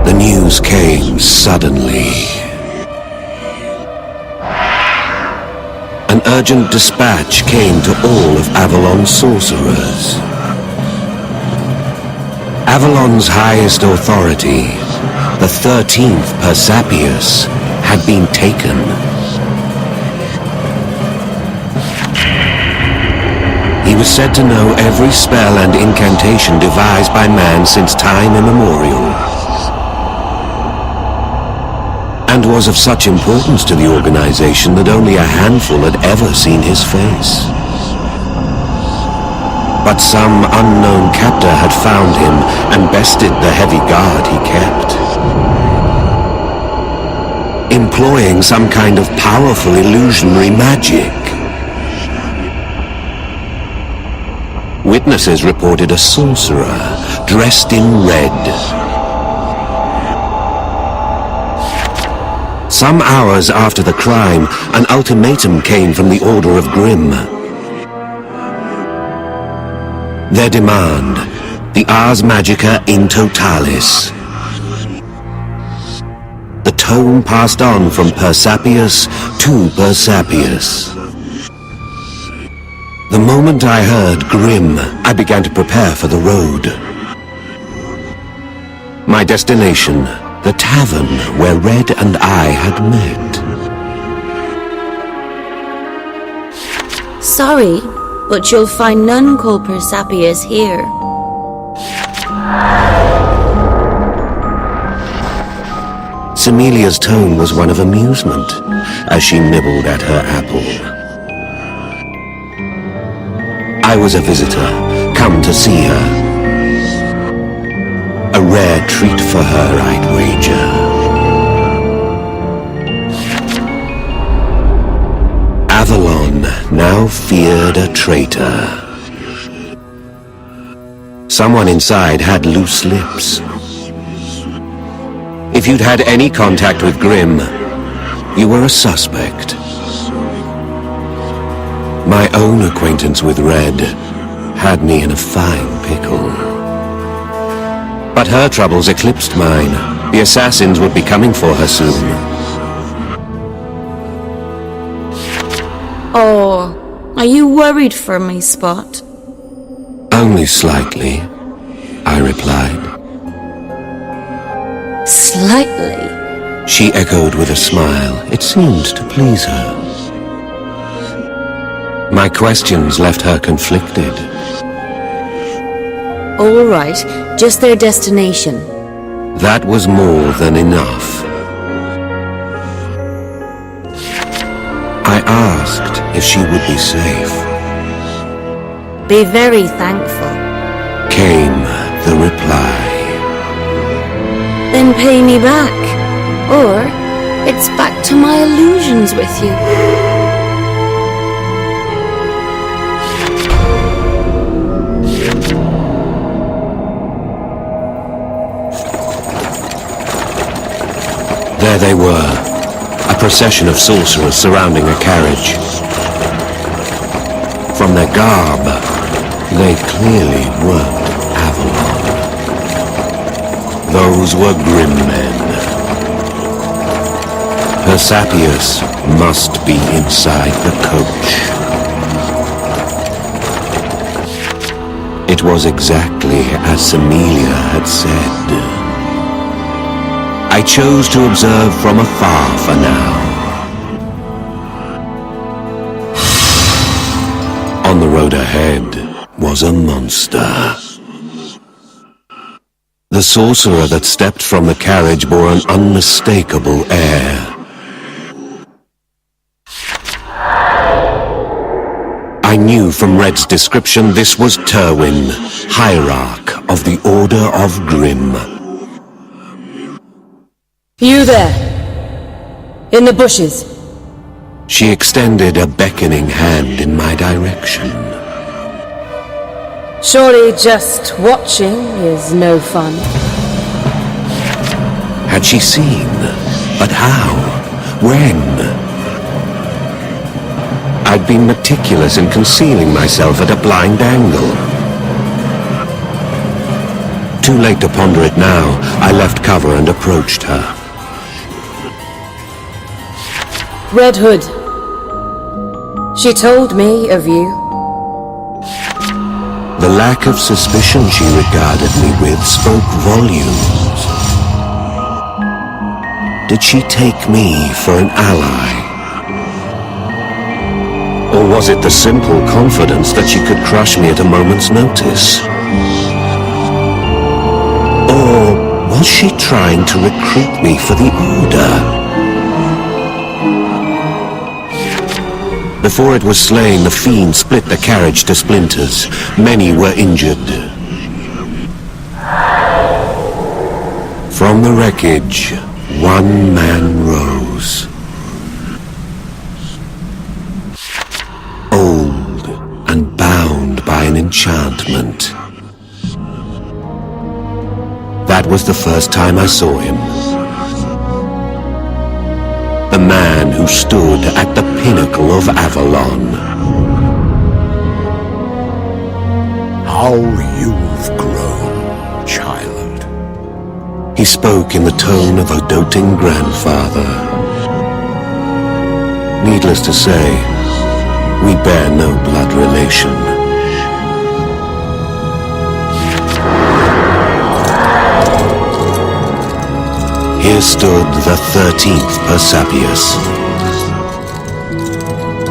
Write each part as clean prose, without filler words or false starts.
The news came suddenly. An urgent dispatch came to all of Avalon's sorcerers. Avalon's highest authority, the 13th Persepius, had been taken. He was said to know every spell and incantation devised by man since time immemorial, and was of such importance to the organization that only a handful had ever seen his face. But some unknown captor had found him and bested the heavy guard he kept, employing some kind of powerful illusionary magic. Witnesses reported a sorcerer dressed in red. Some hours after the crime, an ultimatum came from the Order of Grimm. Their demand, the Ars Magica in Totalis. The tome passed on from Persepius to Persepius. The moment I heard Grimm, I began to prepare for the road. My destination, the tavern where Red and I had met. Sorry, but you'll find none called Persepius here. Semelia's tone was one of amusement as she nibbled at her apple. I was a visitor, come to see her. A rare treat for her, I'd wager. Avalon now feared a traitor. Someone inside had loose lips. If you'd had any contact with Grimm, you were a suspect. My own acquaintance with Red had me in a fine pickle. But her troubles eclipsed mine. The assassins would be coming for her soon. Oh, are you worried for me, Spot? Only slightly, I replied. Slightly? She echoed with a smile. It seemed to please her. My questions left her conflicted. All right, just their destination. That was more than enough. I asked if she would be safe. Be very thankful. Came the reply. Then pay me back. Or it's back to my illusions with you. There they were, a procession of sorcerers surrounding a carriage. From their garb, they clearly weren't Avalon. Those were Grimm men. Persepius must be inside the coach. It was exactly as Semelia had said. I chose to observe from afar for now. On the road ahead was a monster. The sorcerer that stepped from the carriage bore an unmistakable air. I knew from Red's description this was Terwin, Hierarch of the Order of Grimm. You there! In the bushes! She extended a beckoning hand in my direction. Surely just watching is no fun. Had she seen? But how? When? I'd been meticulous in concealing myself at a blind angle. Too late to ponder it now, I left cover and approached her. Red Hood. She told me of you. The lack of suspicion she regarded me with spoke volumes. Did she take me for an ally? Or was it the simple confidence that she could crush me at a moment's notice? Or was she trying to recruit me for the Order? Before it was slain, the fiend split the carriage to splinters. Many were injured. From the wreckage, one man rose. Old and bound by an enchantment. That was the first time I saw him. The man who stood at the pinnacle of Avalon. How you've grown, child. He spoke in the tone of a doting grandfather. Needless to say, we bear no blood relation. Here stood the 13th Persepius.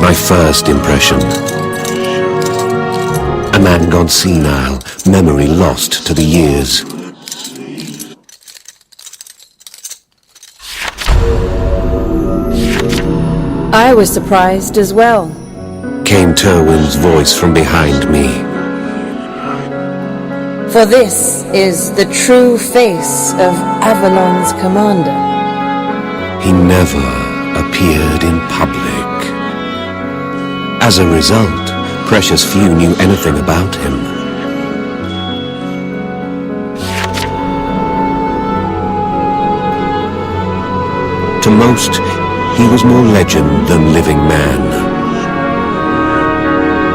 My first impression. A man gone senile, memory lost to the years. I was surprised as well. Came Terwin's voice from behind me. For this is the true face of Avalon's commander. He never appeared in public. As a result, precious few knew anything about him. To most, he was more legend than living man.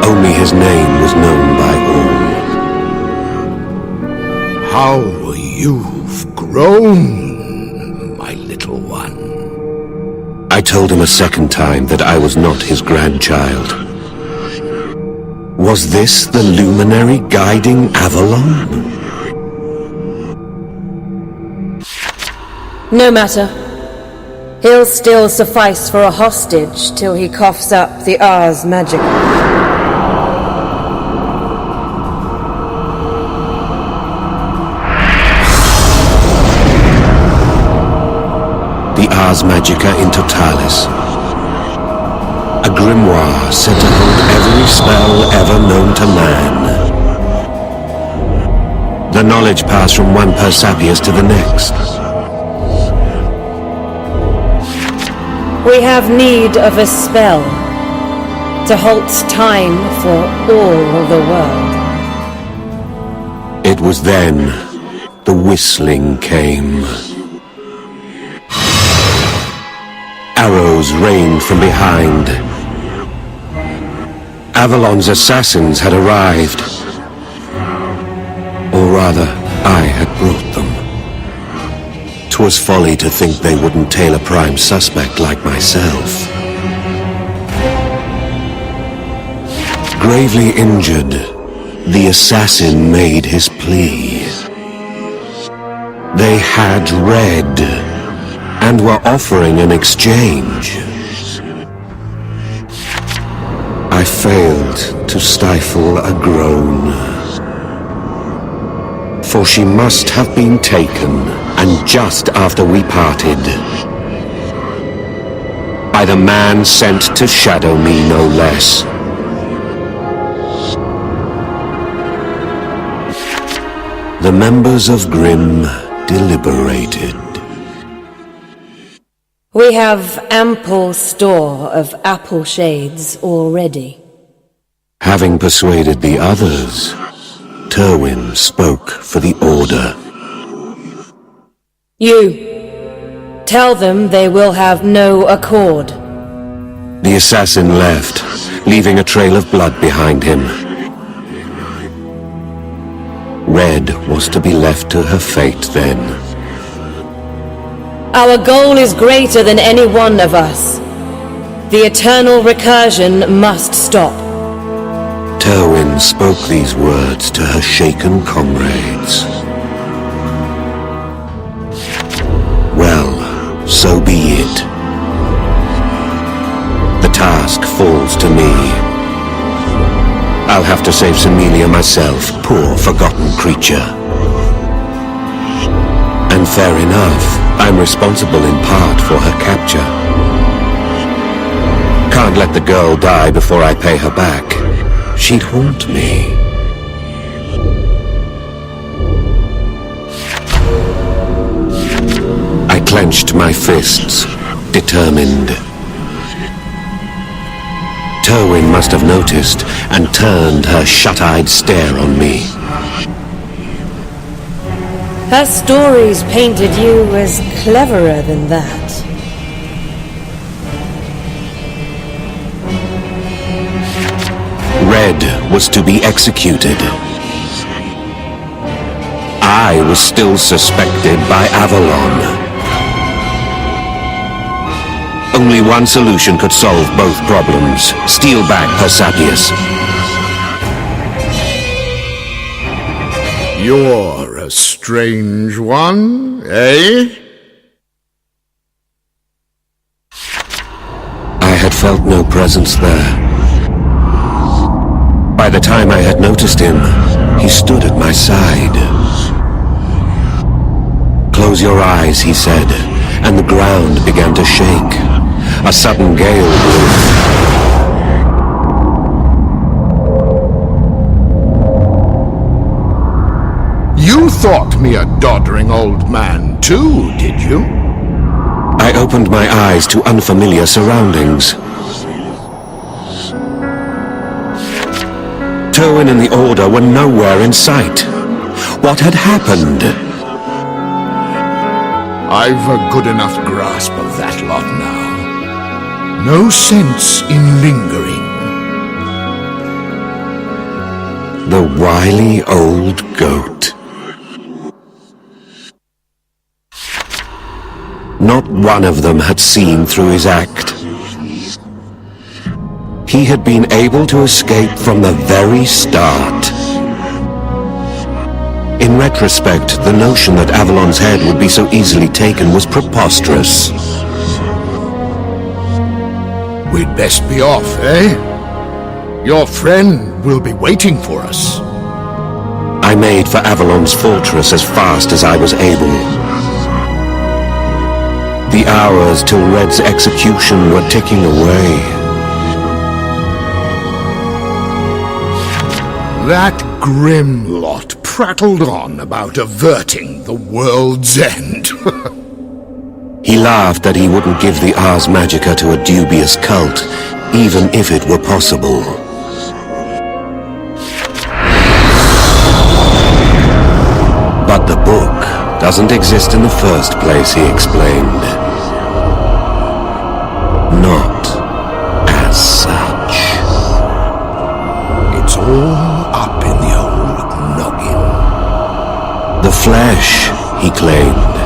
Only his name was known by all. How you've grown, my little one. I told him a second time that I was not his grandchild. Was this the luminary guiding Avalon? No matter. He'll still suffice for a hostage till he coughs up the Ars Magica. Ars Magica in Totalis. A grimoire said to hold every spell ever known to man. The knowledge passed from one Persepius to the next. We have need of a spell to halt time for all the world. It was then the whistling came. Arrows rained from behind. Avalon's assassins had arrived. Or rather, I had brought them. 'Twas folly to think they wouldn't tail a prime suspect like myself. Gravely injured, the assassin made his plea. They had Red, and were offering an exchange. I failed to stifle a groan. For she must have been taken, and just after we parted, by the man sent to shadow me no less. The members of Grimm deliberated. We have ample store of apple shades already. Having persuaded the others, Terwin spoke for the Order. You, tell them they will have no accord. The assassin left, leaving a trail of blood behind him. Red was to be left to her fate then. Our goal is greater than any one of us. The eternal recursion must stop. Terwyn spoke these words to her shaken comrades. Well, so be it. The task falls to me. I'll have to save Semelia myself, poor forgotten creature. And fair enough, I'm responsible in part for her capture. Can't let the girl die before I pay her back. She'd haunt me. I clenched my fists, determined. Terwyn must have noticed and turned her shut-eyed stare on me. Her stories painted you as cleverer than that. Red was to be executed. I was still suspected by Avalon. Only one solution could solve both problems. Steal back Persepius. You're a strange one, eh? I had felt no presence there. By the time I had noticed him, he stood at my side. Close your eyes, he said, and the ground began to shake. A sudden gale blew. You thought me a doddering old man too, did you? I opened my eyes to unfamiliar surroundings. Terwyn and the Order were nowhere in sight. What had happened? I've a good enough grasp of that lot now. No sense in lingering. The wily old goat. Not one of them had seen through his act. He had been able to escape from the very start. In retrospect, the notion that Avalon's head would be so easily taken was preposterous. We'd best be off, eh? Your friend will be waiting for us. I made for Avalon's fortress as fast as I was able. The hours till Red's execution were ticking away. That grim lot prattled on about averting the world's end. He laughed that he wouldn't give the Ars Magica to a dubious cult, even if it were possible. But the book doesn't exist in the first place, he explained. Not as such. It's all up in the old noggin. The flesh, he claimed,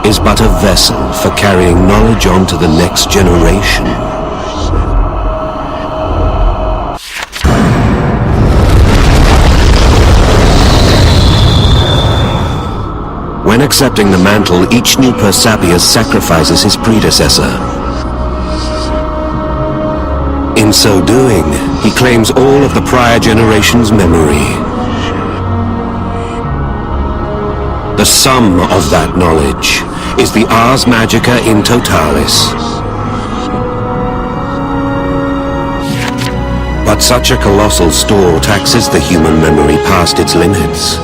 is but a vessel for carrying knowledge on to the next generation. When accepting the mantle, each new Persepius sacrifices his predecessor. In so doing, he claims all of the prior generation's memory. The sum of that knowledge is the Ars Magica in totalis. But such a colossal store taxes the human memory past its limits.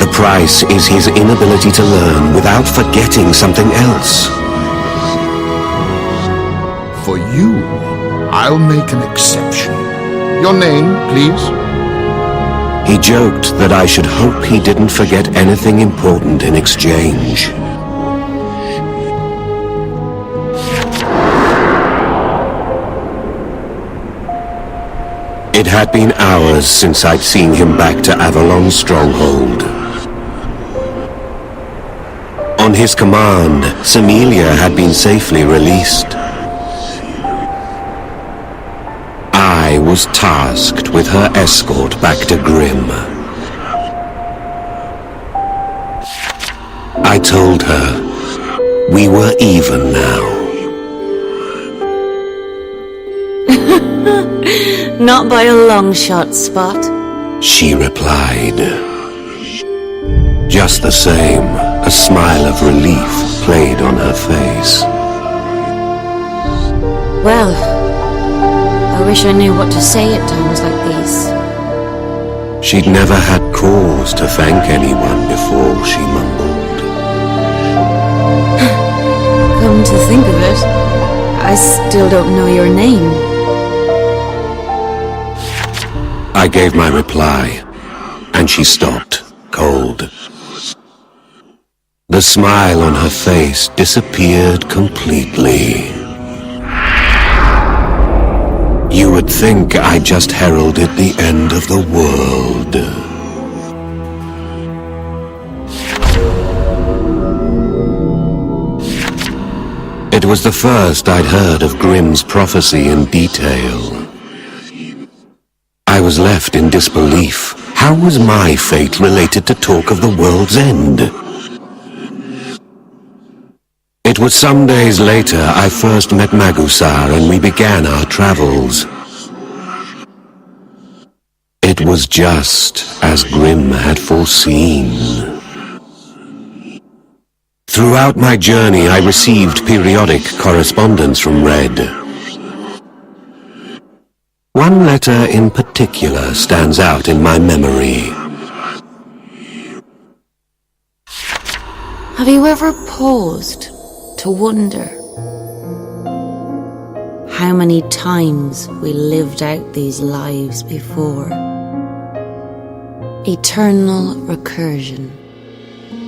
The price is his inability to learn without forgetting something else. For you, I'll make an exception. Your name, please? He joked that I should hope he didn't forget anything important in exchange. It had been hours since I'd seen him back to Avalon's stronghold. On his command, Semelia had been safely released. I was tasked with her escort back to Grimm. I told her we were even now. Not by a long shot, Spot. She replied. Just the same, a smile of relief played on her face. Well, I wish I knew what to say at times like these. She'd never had cause to thank anyone before, she mumbled. Come to think of it, I still don't know your name. I gave my reply, and she stopped, cold. The smile on her face disappeared completely. You would think I just heralded the end of the world. It was the first I'd heard of Grimm's prophecy in detail. I was left in disbelief. How was my fate related to talk of the world's end? It was some days later I first met Magusar and we began our travels. It was just as Grimm had foreseen. Throughout my journey I received periodic correspondence from Red. One letter in particular stands out in my memory. Have you ever paused to wonder how many times we lived out these lives before? Eternal recursion.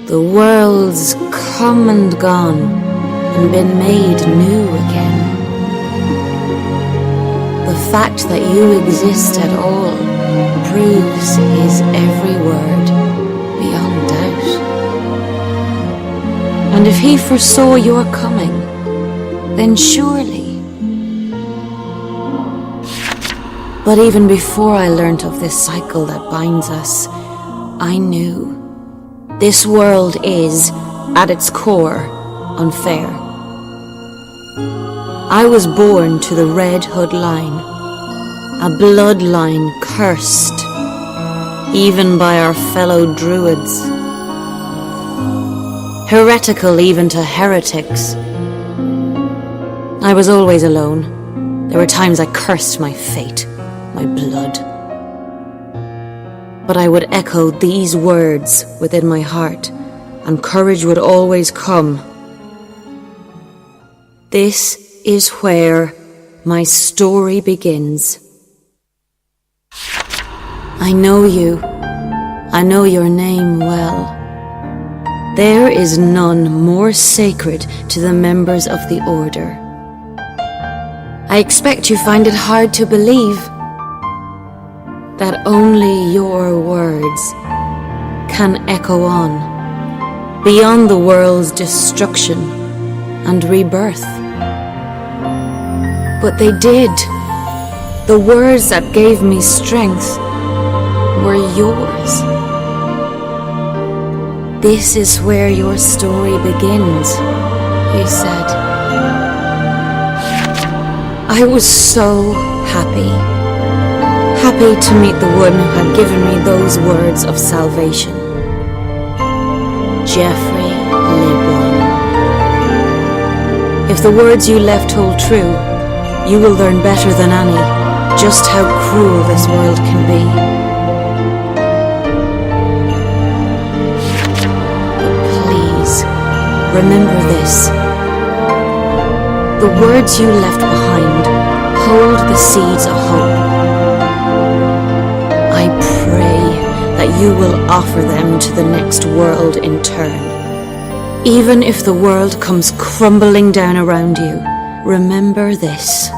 The world's come and gone and been made new again. The fact that you exist at all proves his every word beyond doubt. And if he foresaw your coming, then surely. But even before I learnt of this cycle that binds us, I knew this world is, at its core, unfair. I was born to the Red Hood line, a bloodline cursed, even by our fellow druids. Heretical even to heretics. I was always alone. There were times I cursed my fate, my blood. But I would echo these words within my heart, and courage would always come. This is where my story begins. I know you. I know your name well. There is none more sacred to the members of the Order. I expect you find it hard to believe that only your words can echo on beyond the world's destruction and rebirth. But they did. The words that gave me strength were yours. This is where your story begins, you said. I was so happy. Happy to meet the one who had given me those words of salvation. Geoffrey Lebron. If the words you left hold true, you will learn better than any just how cruel this world can be. But please, remember this. The words you left behind hold the seeds of hope. I pray that you will offer them to the next world in turn. Even if the world comes crumbling down around you, remember this.